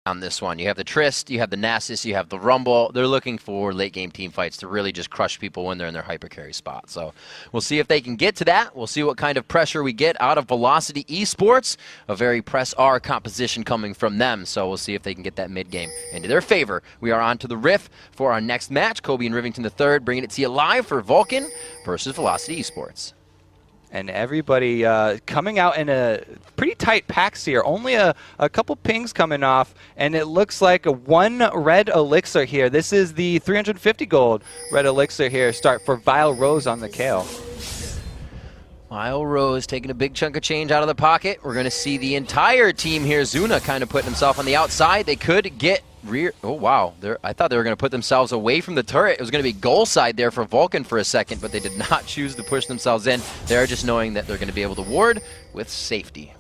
on this one. You have the Trist, you have the Nasus, you have the Rumble. They're looking for late game team fights to really just crush people when they're in their hyper carry spot. So we'll see if they can get to that. We'll see what kind of pressure we get out of Velocity Esports. A very press R composition coming from them. So we'll see if they can get that mid game into their favor. We are on to the Riff for our next match. Kobe and Rivington III bringing it to you live for Vulcun versus Velocity Esports. And everybody coming out in a pretty tight packs here. Only a couple pings coming off, and it looks like a 1 red elixir here. This is the 350 gold red elixir here. Start for Vile Rose on the Kale. Vile Rose taking a big chunk of change out of the pocket. We're going to see the entire team here. Zuna kind of putting himself on the outside. They could get rear. Oh, wow. I thought they were going to put themselves away from the turret. It was going to be goal side there for Vulcun for a second, but they did not choose to push themselves in. They're just knowing that they're going to be able to ward with safety.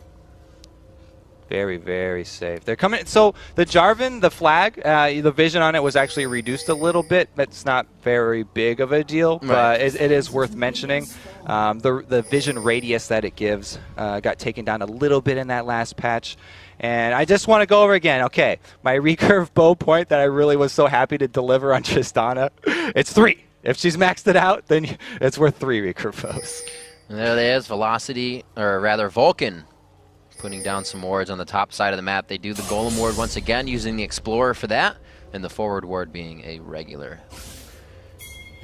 Very, very safe. They're coming. So the Jarvan, the flag, the vision on it was actually reduced a little bit. That's not very big of a deal, but it is worth mentioning. The vision radius that it gives got taken down a little bit in that last patch. And I just want to go over again. Okay, my recurve bow point that I really was so happy to deliver on Tristana, it's 3. If she's maxed it out, then it's worth 3 recurve bows. And there it is, Velocity, or rather Vulcun, putting down some wards on the top side of the map. They do the Golem ward once again, using the Explorer for that, and the forward ward being a regular.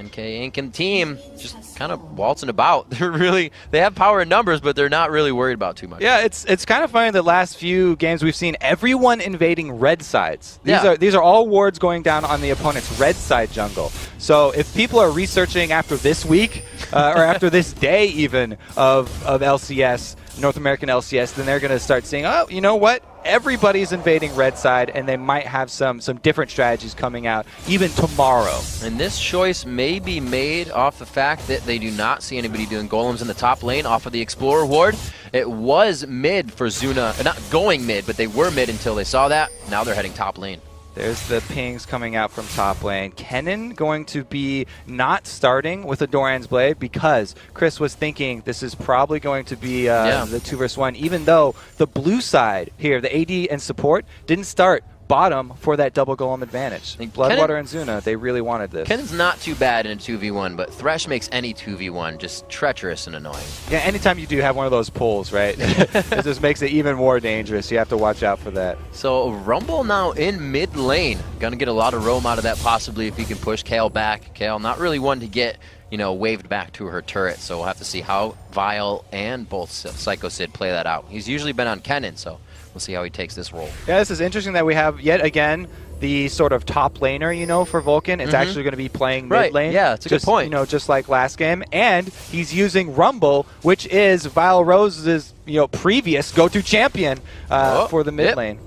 NK Inc. and team just kind of waltzing about. They have power in numbers, but they're not really worried about too much. Yeah, it's kind of funny. The last few games we've seen everyone invading red sides. These are all wards going down on the opponent's red side jungle. So if people are researching after this week or after this day even of LCS, North American LCS, then they're going to start seeing, oh, you know what? Everybody's invading red side, and they might have some different strategies coming out even tomorrow. And this choice may be made off the fact that they do not see anybody doing golems in the top lane off of the Explorer ward. It was mid for Zuna, not going mid, but they were mid until they saw that. Now they're heading top lane. There's the pings coming out from top lane. Kennen going to be not starting with a Doran's Blade because Chris was thinking this is probably going to be the 2 versus 1, even though the blue side here, the AD and support, didn't start bottom for that double golem advantage. Bloodwater and Zuna, they really wanted this. Kennen's not too bad in a 2v1, but Thresh makes any 2v1 just treacherous and annoying. Yeah, anytime you do have one of those pulls, right? It just makes it even more dangerous. You have to watch out for that. So Rumble now in mid lane. Gonna get a lot of roam out of that possibly if he can push Kale back. Kale not really one to get, waved back to her turret, so we'll have to see how Vile and both Psycho Sid play that out. He's usually been on Kennen, so we'll see how he takes this role. Yeah, this is interesting that we have, yet again, the sort of top laner, for Vulcun. It's actually going to be playing mid lane. Yeah, it's a good point. Just like last game. And he's using Rumble, which is Vile Rose's, previous go-to champion for the mid lane.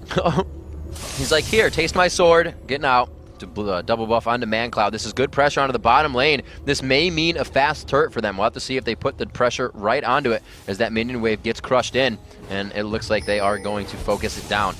He's like, here, taste my sword, getting out. To double buff onto ManCloud. This is good pressure onto the bottom lane. This may mean a fast turret for them. We'll have to see if they put the pressure right onto it as that minion wave gets crushed in, and it looks like they are going to focus it down.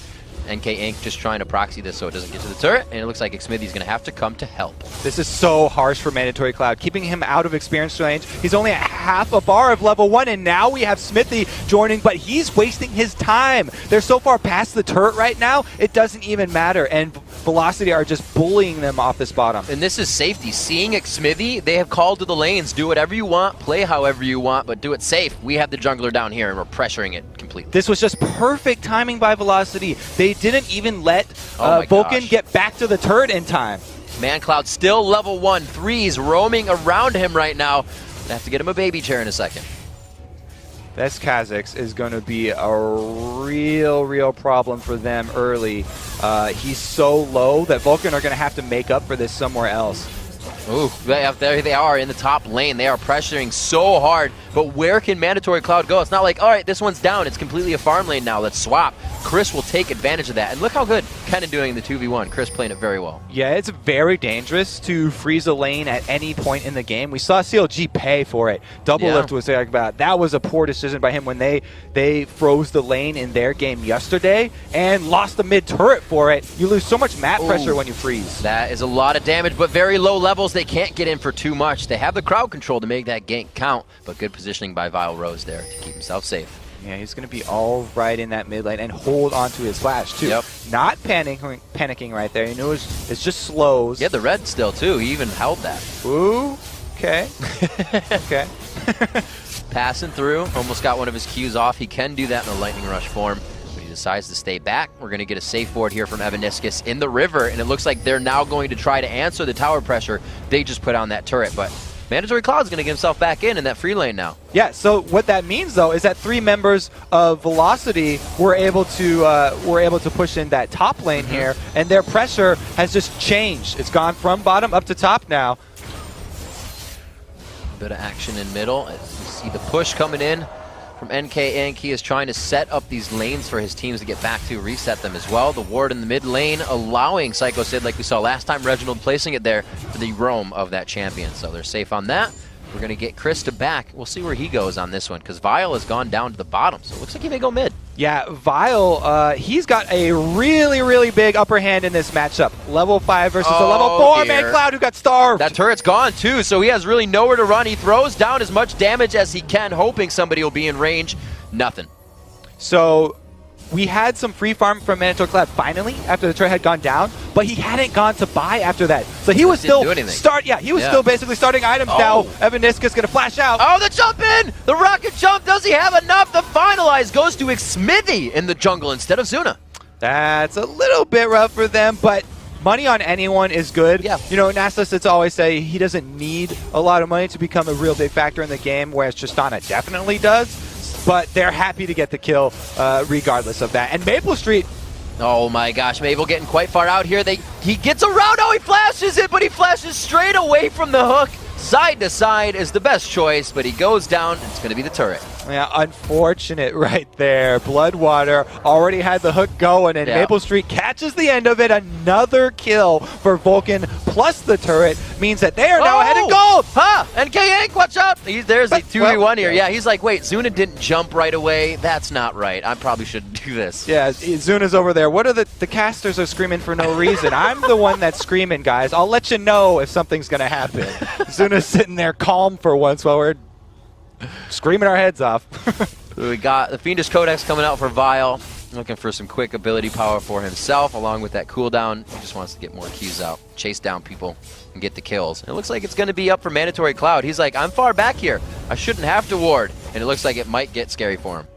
NK Inc. just trying to proxy this so it doesn't get to the turret, and it looks like Xmithy's going to have to come to help. This is so harsh for Mandatory Cloud, keeping him out of experience range. He's only at half a bar of level 1, and now we have Smithy joining, but he's wasting his time. They're so far past the turret right now, it doesn't even matter, and Velocity are just bullying them off this bottom. And this is safety. Seeing Xmithy, they have called to the lanes. Do whatever you want, play however you want, but do it safe. We have the jungler down here, and we're pressuring it completely. This was just perfect timing by Velocity. They didn't even let Vulcun get back to the turret in time. ManCloud still level 1. Threes roaming around him right now. They have to get him a baby chair in a second. This Kha'Zix is going to be a real problem for them early. He's so low that Vulcun are going to have to make up for this somewhere else. Ooh, there they are in the top lane. They are pressuring so hard, but where can Mandatory Cloud go? It's not like, all right, this one's down. It's completely a farm lane now. Let's swap. Chris will take advantage of that. And look how good Kennen doing the 2v1. Chris playing it very well. Yeah, it's very dangerous to freeze a lane at any point in the game. We saw CLG pay for it. Double Lift was talking about. That was a poor decision by him when they froze the lane in their game yesterday and lost the mid turret for it. You lose so much map pressure when you freeze. That is a lot of damage, but very low levels. They can't get in for too much. They have the crowd control to make that gank count, but good positioning by Vile Rose there to keep himself safe. Yeah, he's going to be all right in that mid lane and hold onto his flash, too. Yep. Not panicking right there. You know, it's just slows. Yeah, the red still, too. He even held that. Ooh, okay. Okay. Passing through. Almost got one of his Qs off. He can do that in a lightning rush form. But he decides to stay back. We're going to get a safe board here from Evaniscus in the river. And it looks like they're now going to try to answer the tower pressure they just put on that turret. But Mandatory Cloud's going to get himself back in that free lane now. Yeah, so what that means, though, is that 3 members of Velocity were able to push in that top lane here, and their pressure has just changed. It's gone from bottom up to top now. A bit of action in middle. As you see the push coming in from NK Inc. He is trying to set up these lanes for his teams to get back to, reset them as well. The ward in the mid lane allowing Psycho Sid, like we saw last time, Reginald placing it there for the roam of that champion. So they're safe on that. We're going to get Krista back. We'll see where he goes on this one, because Vile has gone down to the bottom. So it looks like he may go mid. Yeah, Vile, he's got a really, really big upper hand in this matchup. Level 5 versus a level 4 man Cloud who got starved. That turret's gone too, so he has really nowhere to run. He throws down as much damage as he can, hoping somebody will be in range. Nothing. So we had some free farm from Mandatory Cloud finally after the turret had gone down, but he hadn't gone to buy after that. So he was still still basically starting items now. Evaniscus gonna flash out. Oh, the jump in! The rocket jump! Does he have enough to finalize? Goes to Xmithy in the jungle instead of Zuna. That's a little bit rough for them, but money on anyone is good. Yeah. You know, Nasus always say he doesn't need a lot of money to become a real big factor in the game, whereas Tristana definitely does. But they're happy to get the kill regardless of that. And Maple Street. Oh my gosh, Maple getting quite far out here. He gets around. Oh, he flashes it, but he flashes straight away from the hook. Side to side is the best choice, but he goes down. It's going to be the turret. Yeah, unfortunate right there. Bloodwater already had the hook going, and Maple Street catches the end of it. Another kill for Vulcun, plus the turret, means that they are now ahead in gold. Huh, NK Inc., watch out. There's a 2v1 here. Yeah, he's like, wait, Zuna didn't jump right away. That's not right. I probably shouldn't do this. Yeah, Zuna's over there. What are the casters are screaming for no reason? I'm the one that's screaming, guys. I'll let you know if something's going to happen. Zuna's sitting there calm for once while we're screaming our heads off. We got the Fiendish Codex coming out for Vile. Looking for some quick ability power for himself, along with that cooldown. He just wants to get more keys out, chase down people, and get the kills. And it looks like it's going to be up for Mandatory Cloud. He's like, I'm far back here. I shouldn't have to ward. And it looks like it might get scary for him.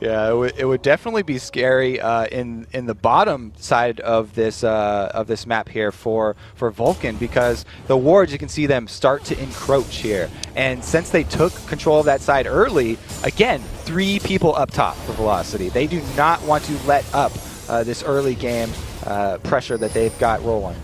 Yeah, it would definitely be scary in the bottom side of this map here for Vulcun, because the wards, you can see them start to encroach here, and since they took control of that side early, again, 3 people up top for Velocity. They do not want to let up this early game pressure that they've got rolling.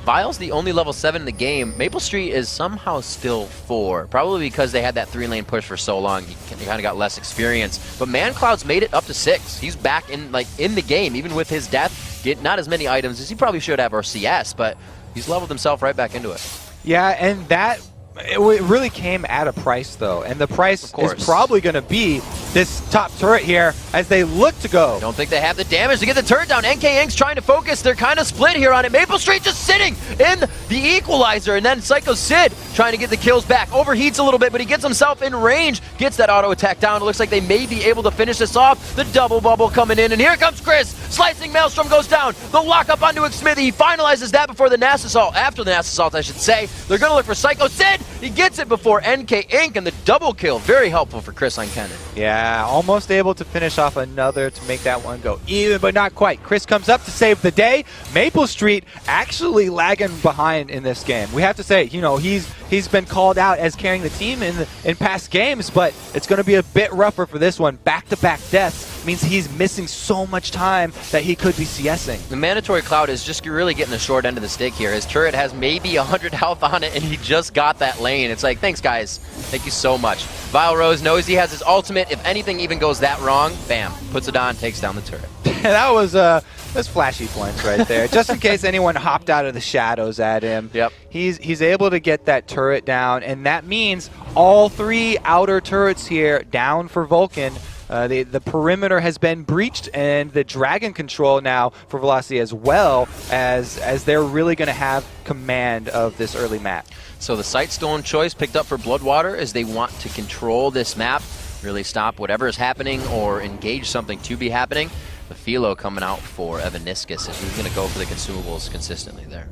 Vile's the only level 7 in the game. Maple Street is somehow still 4, probably because they had that 3-lane push for so long. He kind of got less experience. But ManCloud's made it up to 6. He's back in the game, even with his death. Get not as many items as he probably should have, or CS, but he's leveled himself right back into it. Yeah, and that it really came at a price, though, and the price is probably going to be this top turret here as they look to go. Don't think they have the damage to get the turret down. NK Inc.'s trying to focus. They're kind of split here on it. Maple Street just sitting in the equalizer, and then Psycho Sid trying to get the kills back. Overheats a little bit, but he gets himself in range. Gets that auto attack down. It looks like they may be able to finish this off. The double bubble coming in, and here comes Chris. Slicing Maelstrom goes down. The lock up onto Xmithy. He finalizes that before the Nass Assault. After the Nass Assault, I should say. They're going to look for Psycho Sid. He gets it before NK Inc. and the double kill. Very helpful for Chris on Cannon. Yeah, almost able to finish off another to make that one go even, but not quite. Chris comes up to save the day. Maple Street actually lagging behind in this game. We have to say, you know, he's been called out as carrying the team in past games, but it's going to be a bit rougher for this one. Back-to-back deaths means he's missing so much time that he could be CSing. The Mandatory Cloud is just really getting the short end of the stick here. His turret has maybe 100 health on it, and he just got that lane. It's like, thanks, guys. Thank you so much. Vile Rose knows he has his ultimate. If anything even goes that wrong, bam, puts it on, takes down the turret. That was that's flashy points right there. Just in case anyone hopped out of the shadows at him. Yep. He's able to get that turret down, and that means all 3 outer turrets here down for Vulcun. The perimeter has been breached, and the dragon control now for Velocity as well, as they're really going to have command of this early map. So the Sightstone choice picked up for Bloodwater as they want to control this map. really stop whatever is happening or engage something to be happening. The Philo coming out for Evaniscus, and he's going to go for the consumables consistently there.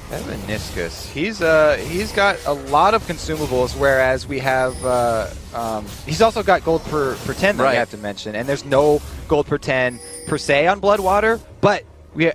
Evaniscus, he's got a lot of consumables, whereas we have he's also got gold per 10 that we have to mention, and there's no gold per 10 per se on Bloodwater, but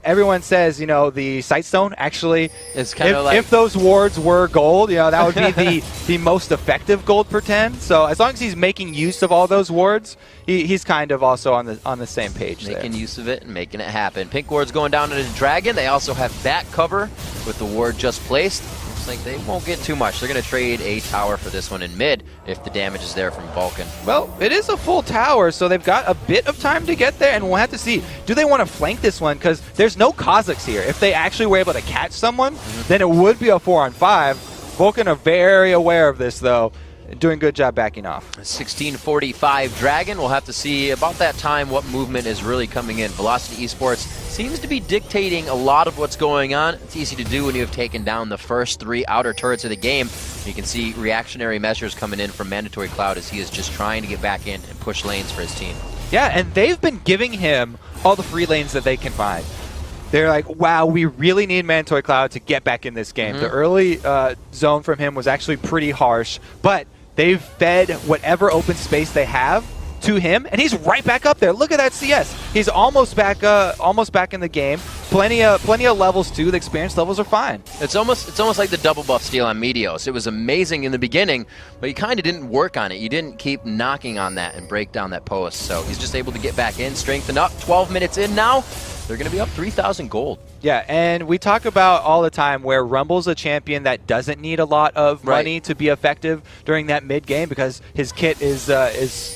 everyone says, you know, the Sightstone actually is kind of like, if those wards were gold, you know, that would be the most effective gold per 10. So as long as he's making use of all those wards, he's kind of also on the same page. Making use of it and making it happen. Pink ward's going down to the Dragon. They also have back cover with the ward just placed. Looks like they won't get too much. They're going to trade a tower for this one in mid if the damage is there from Vulcun. Well, it is a full tower, so they've got a bit of time to get there, and we'll have to see. Do they want to flank this one? Because there's no Kazakhs here. If they actually were able to catch someone, then it would be a 4-on-5. Vulcun are very aware of this, though. Doing a good job backing off. 1645 Dragon. We'll have to see about that time what movement is really coming in. Velocity Esports seems to be dictating a lot of what's going on. It's easy to do when you have taken down the first 3 outer turrets of the game. You can see reactionary measures coming in from Mandatory Cloud as he is just trying to get back in and push lanes for his team. Yeah, and they've been giving him all the free lanes that they can find. They're like, wow, we really need Mandatory Cloud to get back in this game. The early zone from him was actually pretty harsh, but they've fed whatever open space they have to him, and he's right back up there. Look at that CS. He's almost back in the game. Plenty of levels too. The experience levels are fine. It's almost like the double buff steal on Meteos. It was amazing in the beginning, but you kind of didn't work on it. You didn't keep knocking on that and break down that post. So he's just able to get back in, strengthen up. 12 minutes in now. They're going to be up 3,000 gold. Yeah, and we talk about all the time where Rumble's a champion that doesn't need a lot of money to be effective during that mid game because his kit is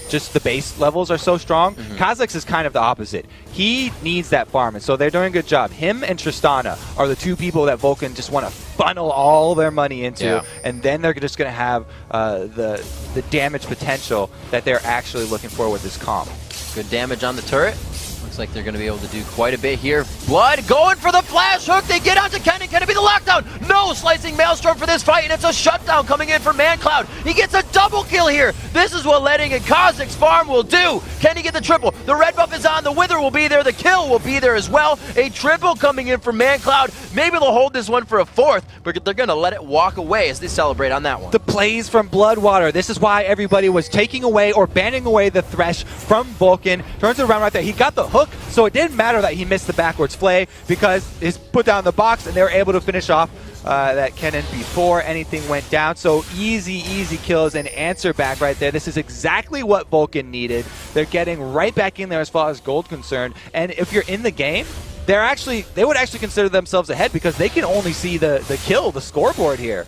just the base levels are so strong. Kazakhs is kind of the opposite. He needs that farm, and so they're doing a good job. Him and Tristana are the 2 people that Vulcun just want to funnel all their money into, and then they're just going to have the damage potential that they're actually looking for with this comp. Good damage on the turret. Looks like they're going to be able to do quite a bit here. Blood going for the flash hook. They get onto Kennen. Can it be the lockdown? No, slicing Maelstrom for this fight, and it's a shutdown coming in for ManCloud. He gets a double kill here. This is what letting a Kazakh's farm will do. Can he get the triple? The red buff is on. The wither will be there. The kill will be there as well. A triple coming in for ManCloud. Maybe they'll hold this one for a 4th, but they're going to let it walk away as they celebrate on that one. The plays from Bloodwater. This is why everybody was taking away or banning away the Thresh from Vulcun. Turns it around right there. He got the hook, so it didn't matter that he missed the backwards flay because he's put down the box and they were able to finish off that Kennen before anything went down. So easy kills and answer back right there. This is exactly what Vulcun needed. They're getting right back in there as far as gold concerned. And if you're in the game, they would actually consider themselves ahead because they can only see the kill, the scoreboard here.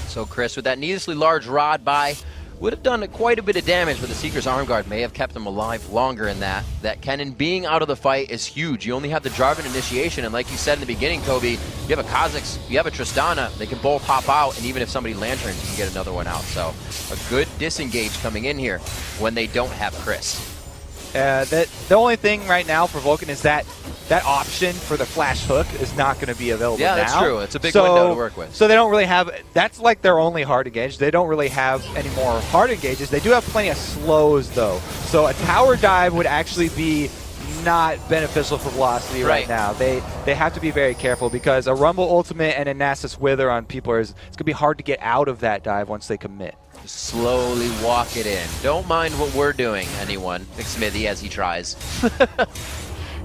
So Chris, with that needlessly large rod by, would have done quite a bit of damage, but the Seeker's Arm Guard may have kept him alive longer in that. That Kennen being out of the fight is huge. You only have the Jarvan initiation, and like you said in the beginning, Kobe, you have a Kazakhs, you have a Tristana, they can both hop out, and even if somebody Lanterns, you can get another one out. So a good disengage coming in here when they don't have Chris. The only thing right now for Vulcun is that option for the flash hook is not going to be available now. Yeah, that's true. It's a big window to work with. So they don't really have – that's like their only hard engage. They don't really have any more hard engages. They do have plenty of slows, though. So a tower dive would actually be not beneficial for Velocity right now. They have to be very careful because a Rumble Ultimate and a Nasus Wither on people it's going to be hard to get out of that dive once they commit. Slowly walk it in. Don't mind what we're doing, anyone. Smithy as he tries.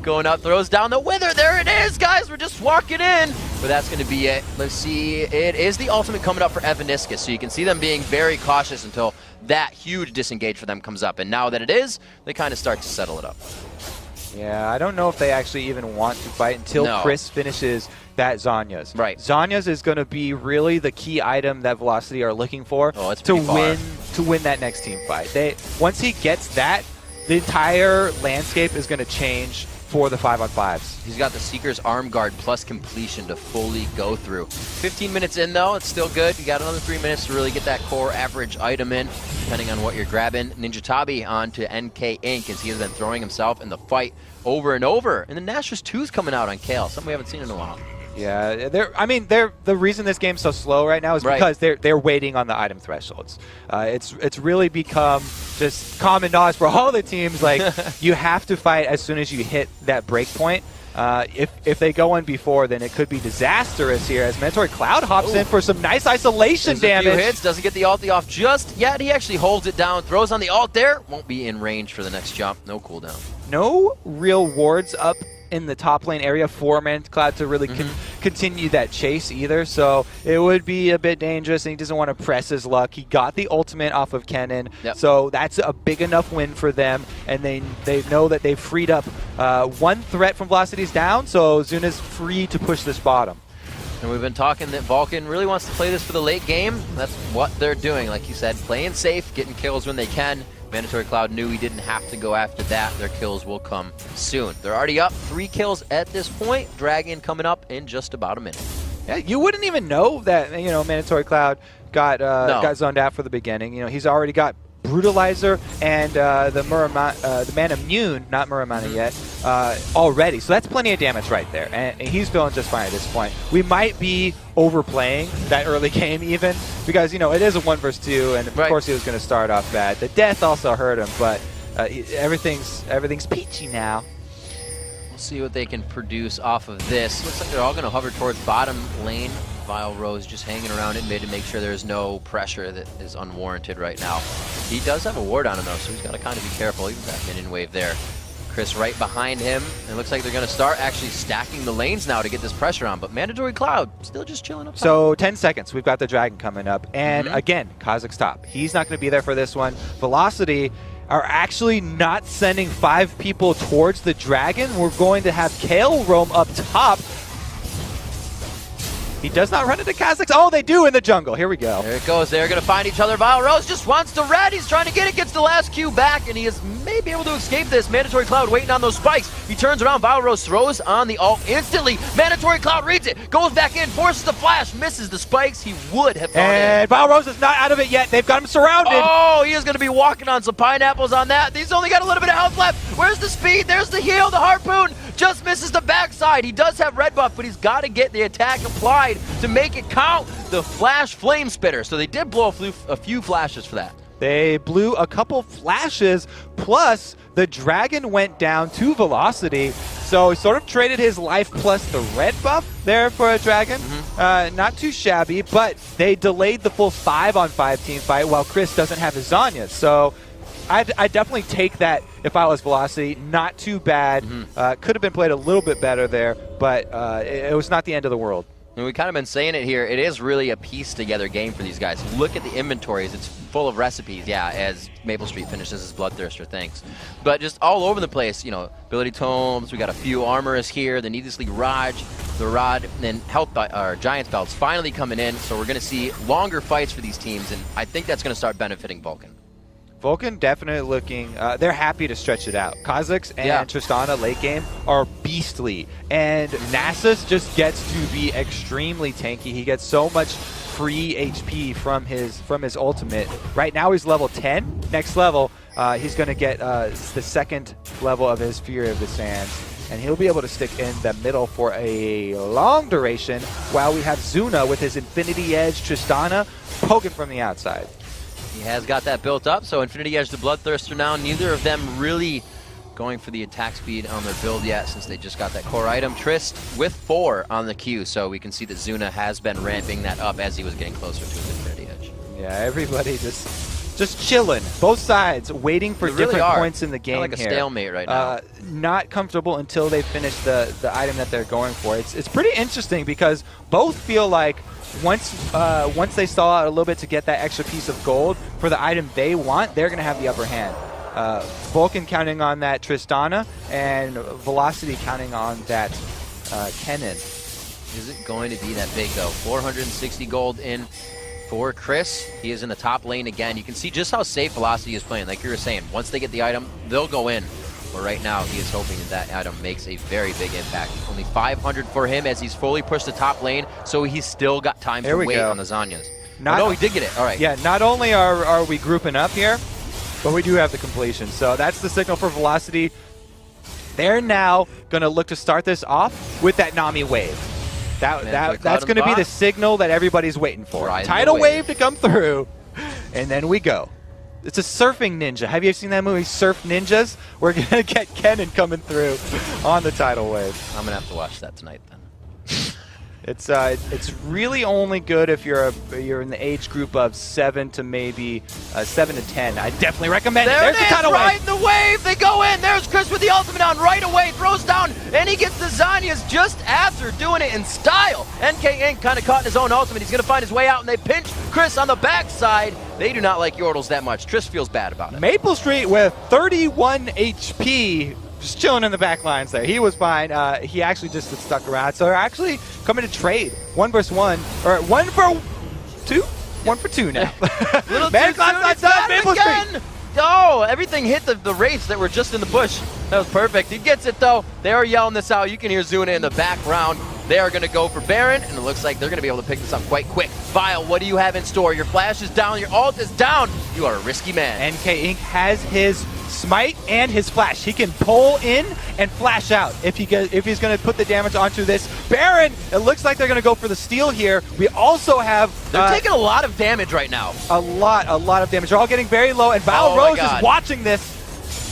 Going up, throws down the Wither. There it is, guys. We're just walking in. But that's going to be it. Let's see. It is the ultimate coming up for Evaniscus. So you can see them being very cautious until that huge disengage for them comes up. And now that it is, they kind of start to settle it up. Yeah, I don't know if they actually even want to fight until Chris finishes that Zhonya's. Right. Zhonya's is going to be really the key item that Velocity are looking for to win that next team fight. Once he gets that, the entire landscape is going to change for the 5-on-5s. He's got the Seeker's Arm Guard plus completion to fully go through. 15 minutes in, though, it's still good. You got another 3 minutes to really get that core average item in, depending on what you're grabbing. Ninja Tabi on to NK Inc. as he has been throwing himself in the fight over and over. And then Nashor's 2's coming out on Kale, something we haven't seen in a while. Yeah, the reason this game's so slow right now is because they're waiting on the item thresholds. It's really become just common knowledge for all the teams. Like you have to fight as soon as you hit that break point. If they go in before, then it could be disastrous here as Mandatory Cloud hops in for some nice isolation damage. A few hits, doesn't get the ulti off just yet. He actually holds it down, throws on the ult there. Won't be in range for the next jump. No cooldown. No real wards up in the top lane area for Mandatory Cloud to really continue that chase either. So it would be a bit dangerous, and he doesn't want to press his luck. He got the ultimate off of Kennen, so that's a big enough win for them, and they know that they've freed up one threat from Velocity's down, so Zuna's free to push this bottom. And we've been talking that Vulcun really wants to play this for the late game. That's what they're doing, like you said, playing safe, getting kills when they can. Mandatory Cloud knew he didn't have to go after that. Their kills will come soon. They're already up 3 kills at this point. Dragon coming up in just about a minute. Yeah, you wouldn't even know that, Mandatory Cloud got zoned out for the beginning. He's already got Brutalizer and the Man Immune, not Muramana yet, already. So that's plenty of damage right there. And he's feeling just fine at this point. We might be overplaying that early game even because, it is a 1 versus 2, and of course he was going to start off bad. The death also hurt him, but everything's peachy now. We'll see what they can produce off of this. Looks like they're all going to hover towards bottom lane. Vile Rose just hanging around in mid to make sure there's no pressure that is unwarranted right now. He does have a ward on him though, so he's got to kind of be careful. Even that minion wave there. Chris right behind him. It looks like they're going to start actually stacking the lanes now to get this pressure on, but Mandatory Cloud still just chilling up top. So 10 seconds, we've got the Dragon coming up, and again, Kazakh's top. He's not going to be there for this one. Velocity are actually not sending 5 people towards the Dragon. We're going to have Kale roam up top. He does not run into Kazakhs. Oh, they do in the jungle. Here we go. There it goes. They're going to find each other. Vile Rose just wants to red. He's trying to get it. Gets the last Q back, and he is maybe able to escape this. Mandatory Cloud waiting on those spikes. He turns around. Vile Rose throws on the ult instantly. Mandatory Cloud reads it. Goes back in. Forces the flash. Misses the spikes. He would have gone in. And Vile Rose is not out of it yet. They've got him surrounded. Oh, he is going to be walking on some pineapples on that. He's only got a little bit of health left. Where's the speed? There's the heal. The harpoon just misses the backside. He does have red buff, but he's got to get the attack applied to make it count. The flash flame spitter. So they did blow a few flashes for that. They blew a couple flashes, plus the Dragon went down to Velocity. So he sort of traded his life plus the red buff there for a Dragon. Not too shabby, but they delayed the full 5-on-5 team fight while Chris doesn't have his Zanya. So I'd definitely take that if I was Velocity. Not too bad. Could have been played a little bit better there, but it was not the end of the world. And we've kind of been saying it here. It is really a piece-together game for these guys. Look at the inventories. It's full of recipes, as Maple Street finishes his Bloodthirster, thanks. But just all over the place, ability tomes. We got a few armorists here. The Needlessly Raj, the Rod, and then health or Giants belts finally coming in. So we're going to see longer fights for these teams, and I think that's going to start benefiting Vulcun. Vulcun definitely looking, they're happy to stretch it out. Kazakhs and Tristana late game are beastly, and Nasus just gets to be extremely tanky. He gets so much free HP from his ultimate. Right now he's level 10. Next level, he's going to get the 2nd level of his Fury of the Sands, and he'll be able to stick in the middle for a long duration while we have Zuna with his Infinity Edge Tristana poking from the outside. He has got that built up, so Infinity Edge to Bloodthirster now. Neither of them really going for the attack speed on their build yet since they just got that core item. Trist with 4 on the queue, so we can see that Zuna has been ramping that up as he was getting closer to his Infinity Edge. Yeah, everybody just chilling. Both sides waiting for different points in the game. Kind of like a stalemate right now. Not comfortable until they finish the item that they're going for. It's pretty interesting because both feel like once they stall out a little bit to get that extra piece of gold for the item they want, they're going to have the upper hand. Vulcun counting on that Tristana, and Velocity counting on that Kennen. Is it going to be that big, though? 460 gold in for Chris. He is in the top lane again. You can see just how safe Velocity is playing. Like you were saying, once they get the item, they'll go in. But right now, he is hoping that item makes a very big impact. Only 500 for him as he's fully pushed the top lane, so he's still got time to wait on the Zanyas. No, he did get it. All right. Yeah, not only are we grouping up here, but we do have the completion. So that's the signal for Velocity. They're now going to look to start this off with that Nami wave. That's going to be the signal that everybody's waiting for. Tidal wave to come through, and then we go. It's a surfing ninja. Have you seen that movie, Surf Ninjas? We're going to get Kennen coming through on the tidal wave. I'm going to have to watch that tonight then. It's really only good if you're in the age group of 7 to maybe 7 to 10. I definitely recommend it. There's the tidal wave. Riding the wave. They go in. There's Chris with the ultimate on right away. Throws down, and he gets the Zanyas just after doing it in style. NK Inc. kind of caught in his own ultimate. He's going to find his way out, and they pinch Chris on the backside. They do not like Yordles that much. Triss feels bad about it. Maple Street with 31 HP. Just chilling in the back lines there. He was fine. He actually just stuck around. So they're actually coming to trade 1 versus 1, or 1 for 2? 1 for 2 now. Little Man side, Maple Street. Oh, everything hit the wraiths that were just in the bush. That was perfect. He gets it though. They are yelling this out. You can hear Zuna in the background. They are going to go for Baron, and it looks like they're going to be able to pick this up quite quick. Vile, what do you have in store? Your flash is down, your ult is down. You are a risky man. NK Inc. has his smite and his flash. He can pull in and flash out if he's going to put the damage onto this Baron. It looks like they're going to go for the steal here. We also have they're taking a lot of damage right now. A lot of damage. They're all getting very low, and Vile Rose is watching this.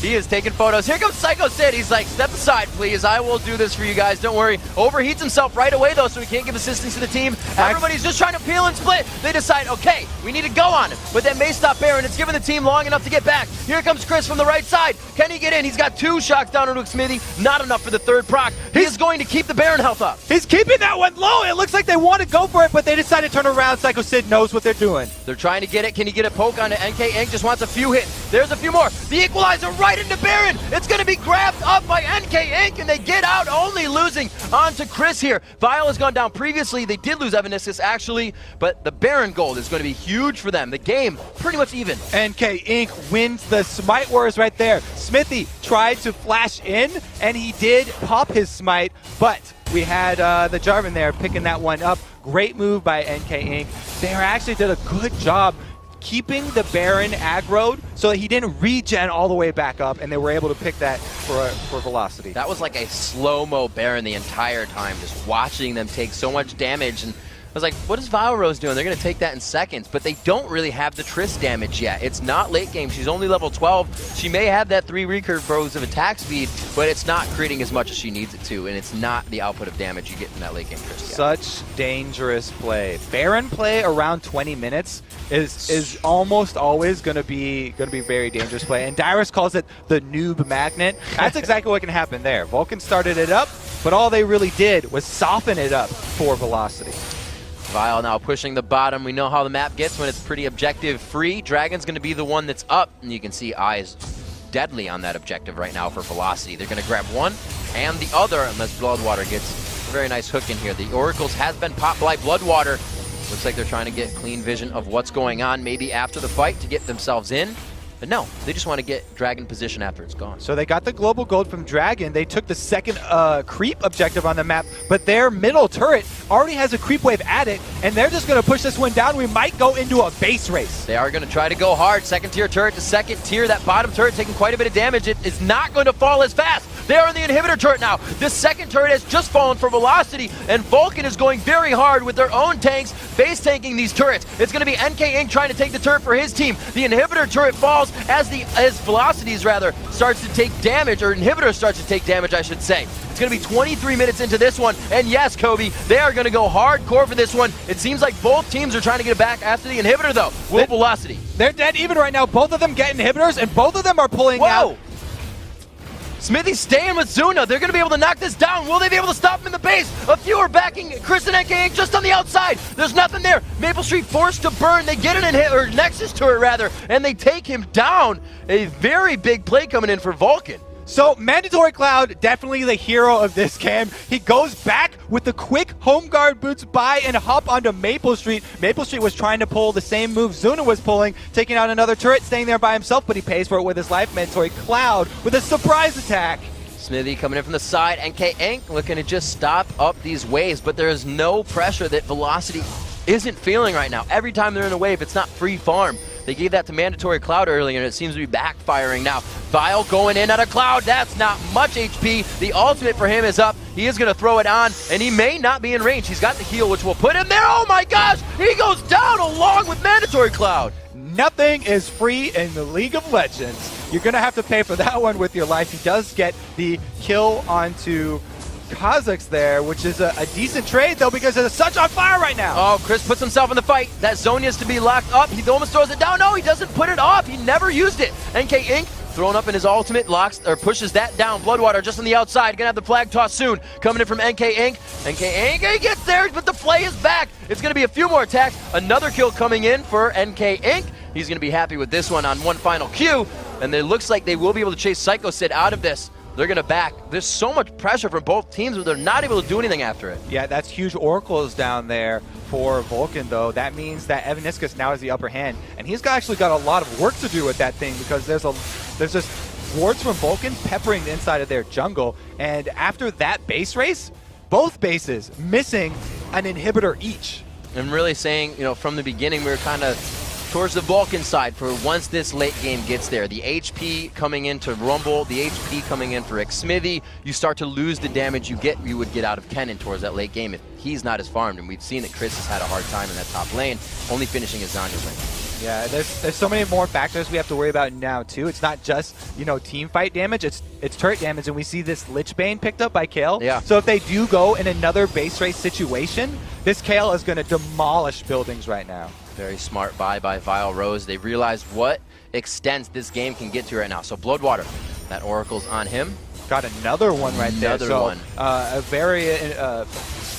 He is taking photos. Here comes Psycho Sid. He's like, step aside, please. I will do this for you guys. Don't worry. Overheats himself right away, though, so he can't give assistance to the team. Everybody's just trying to peel and split. They decide, okay, we need to go on him. But that may stop Baron. It's given the team long enough to get back. Here comes Chris from the right side. Can he get in? He's got 2 shocks down into Smithy. Not enough for the 3rd proc. He is going to keep the Baron health up. He's keeping that one low. It looks like they want to go for it, but they decide to turn around. Psycho Sid knows what they're doing. They're trying to get it. Can he get a poke on it? NK Inc. just wants a few hits. There's a few more. The equalizer right into Baron. It's going to be grabbed up by NK Inc. and they get out, only losing onto Chris here. Vile has gone down previously. They did lose Evaniscus actually, but the Baron gold is going to be huge for them. The game pretty much even. NK Inc. wins the Smite Wars right there. Smithy tried to flash in, and he did pop his Smite, but we had the Jarvan there picking that one up. Great move by NK Inc. They actually did a good job keeping the Baron aggroed so that he didn't regen all the way back up, and they were able to pick that for velocity. That was like a slow-mo Baron the entire time, just watching them take so much damage. And I was like, what is Vile Rose doing? They're going to take that in seconds, but they don't really have the Triss damage yet. It's not late game. She's only level 12. She may have that 3 recurve rows of attack speed, but it's not creating as much as she needs it to, and it's not the output of damage you get in that late game Triss yet. Such dangerous play. Baron play around 20 minutes is almost always going to be very dangerous play, and Dyrus calls it the noob magnet. That's exactly what can happen there. Vulcun started it up, but all they really did was soften it up for velocity. Vile now pushing the bottom. We know how the map gets when it's pretty objective free. Dragon's going to be the one that's up, and you can see Eyes deadly on that objective right now for velocity. They're going to grab one and the other unless Bloodwater gets a very nice hook in here. The Oracles has been popped by Bloodwater. Looks like they're trying to get clean vision of what's going on maybe after the fight to get themselves in. But no, they just want to get Dragon position after it's gone. So they got the global gold from Dragon. They took the 2nd creep objective on the map, but their middle turret already has a creep wave at it, and they're just going to push this one down. We might go into a base race. They are going to try to go hard. 2nd tier turret to 2nd tier. That bottom turret taking quite a bit of damage. It is not going to fall as fast. They are in the inhibitor turret now. This 2nd turret has just fallen for velocity, and Vulcun is going very hard with their own tanks, base tanking these turrets. It's going to be NK Inc. trying to take the turret for his team. The inhibitor turret falls as velocities rather starts to take damage, or inhibitor starts to take damage, I should say. It's going to be 23 minutes into this one, and yes, Kobe, they are going to go hardcore for this one. It seems like both teams are trying to get it back after the inhibitor, though. Will velocity. They're dead even right now. Both of them get inhibitors, and both of them are pulling out. Smithy's staying with Zuna. They're going to be able to knock this down. Will they be able to stop him in the base? A few are backing Chris and NK just on the outside. There's nothing there. Maple Street forced to burn. They get an or Nexus turret rather, and they take him down. A very big play coming in for Vulcun. So Mandatory Cloud, definitely the hero of this game. He goes back with the quick home guard boots by and hop onto Maple Street. Maple Street was trying to pull the same move Zuna was pulling, taking out another turret, staying there by himself, but he pays for it with his life. Mandatory Cloud with a surprise attack. Smithy coming in from the side. NK Inc. looking to just stop up these waves, but there is no pressure that Velocity isn't feeling right now. Every time they're in a wave, it's not free farm. They gave that to Mandatory Cloud earlier, and it seems to be backfiring now. Vile going in at a Cloud. That's not much HP. The ultimate for him is up. He is going to throw it on, and he may not be in range. He's got the heal, which will put him there. Oh my gosh, he goes down along with Mandatory Cloud. Nothing is free in the League of Legends. You're going to have to pay for that one with your life. He does get the kill onto Kazakhs there, which is a decent trade, though, because it's such on fire right now. Oh, Chris puts himself in the fight. That Zhonya is to be locked up. He almost throws it down. No, he doesn't put it off. He never used it. NK Inc. thrown up in his ultimate, locks or pushes that down. Bloodwater just on the outside. Gonna have the flag toss soon. Coming in from NK Inc. NK Inc. gets there, but the play is back. It's gonna be a few more attacks. Another kill coming in for NK Inc. He's gonna be happy with this one on one final Q. And it looks like they will be able to chase Psycho Sid out of this. They're going to back. There's so much pressure from both teams, but they're not able to do anything after it. Yeah, that's huge oracles down there for Vulcun, though. That means that Evaniscus now has the upper hand, and he's actually got a lot of work to do with that thing, because there's just wards from Vulcun peppering the inside of their jungle, and after that base race, both bases missing an inhibitor each. I'm really saying, from the beginning, we were kind of towards the Vulcun side for once this late game gets there. The HP coming into Rumble, the HP coming in for Xmithy, you start to lose the damage you would get out of Kennen towards that late game if he's not as farmed. And we've seen that Chris has had a hard time in that top lane, only finishing his Zhonya's lane. Yeah, there's so many more factors we have to worry about now too. It's not just, team fight damage, it's turret damage, and we see this Lich Bane picked up by Kayle. Yeah. So if they do go in another base race situation, this Kayle is going to demolish buildings right now. Very smart buy by Vile Rose. They realized what extents this game can get to right now. So Bloodwater, that Oracle's on him. Got another one right there. Another one. A very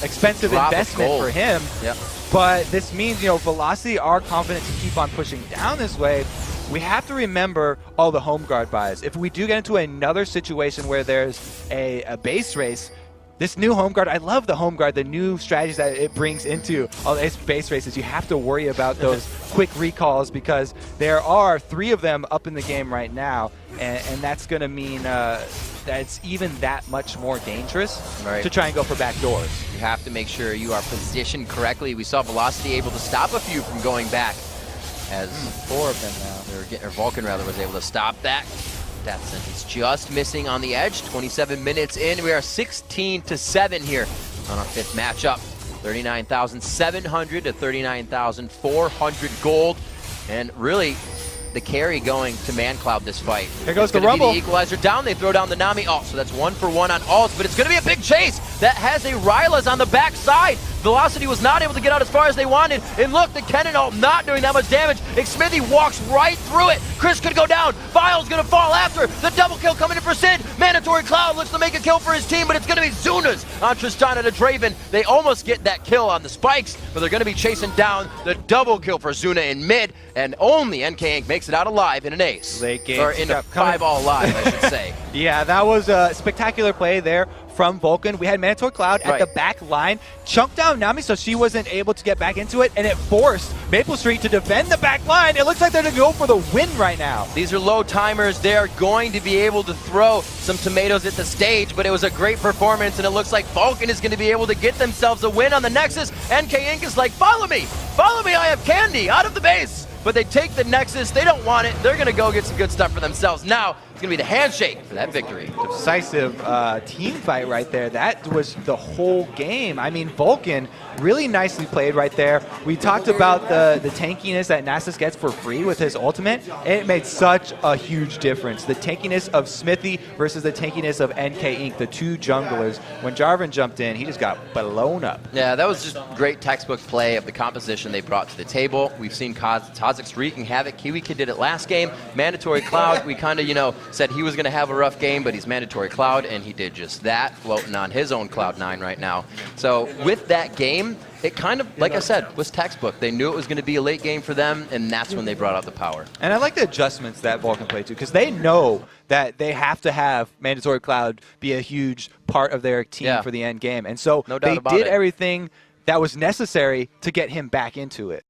expensive Drop investment for him. Yep. But this means, Velocity are confident to keep on pushing down this wave. We have to remember all the home guard buys. If we do get into another situation where there's a base race, this new home guard, I love the home guard, the new strategies that it brings into all these base races. You have to worry about those quick recalls, because there are 3 of them up in the game right now, and that's going to mean that it's even that much more dangerous to try and go for back doors. You have to make sure you are positioned correctly. We saw Velocity able to stop a few from going back, as 4 of them now. They were getting, or Vulcun rather, was able to stop that. Death sentence just missing on the edge. 27 minutes in. We are 16-7 here on our 5th matchup. 39,700 to 39,400 gold. And really, the carry going to ManCloud this fight. Here goes the Rumble. The equalizer down. They throw down the Nami. Oh, so that's 1 for 1 on ults, but it's going to be a big chase. That has a Rylas on the backside. Velocity was not able to get out as far as they wanted. And look, the Kennen ult not doing that much damage. Xmithy walks right through it. Chris could go down. Vile's going to fall after. The double kill coming in for Sid. Mandatory Cloud looks to make a kill for his team, but it's going to be Zuna's on Tristana to Draven. They almost get that kill on the spikes, but they're going to be chasing down the double kill for Zuna in mid, and only NK Inc. makes it out alive in an ace. Late game. Or in a 5-all alive, I should say. Yeah, that was a spectacular play there from Vulcun. We had Mandatory Cloud at the back line, chunked down Nami so she wasn't able to get back into it, and it forced Maple Street to defend the back line. It looks like they're going to go for the win right now. These are low timers. They're going to be able to throw some tomatoes at the stage, but it was a great performance, and it looks like Vulcun is going to be able to get themselves a win on the Nexus. NK Inc. is like, follow me, I have candy out of the base. But they take the Nexus. They don't want it. They're going to go get some good stuff for themselves. Now, it's going to be the handshake for that victory. Decisive team fight right there. That was the whole game. I mean, Vulcun really nicely played right there. We talked about the tankiness that Nasus gets for free with his ultimate. It made such a huge difference. The tankiness of Xmithy versus the tankiness of NK Inc., the 2 junglers. When Jarvan jumped in, he just got blown up. Yeah, that was just great textbook play of the composition they brought to the table. We've seen Kazakhs wreaking havoc. Kiwi Kid did it last game. Mandatory Cloud, we kind of, said he was going to have a rough game, but he's Mandatory Cloud, and he did just that, floating on his own Cloud9 right now. So with that game, it kind of, like I said, was textbook. They knew it was going to be a late game for them, and that's when they brought out the power. And I like the adjustments that Vulcun played to, because they know that they have to have Mandatory Cloud be a huge part of their team for the end game. And so they did everything that was necessary to get him back into it.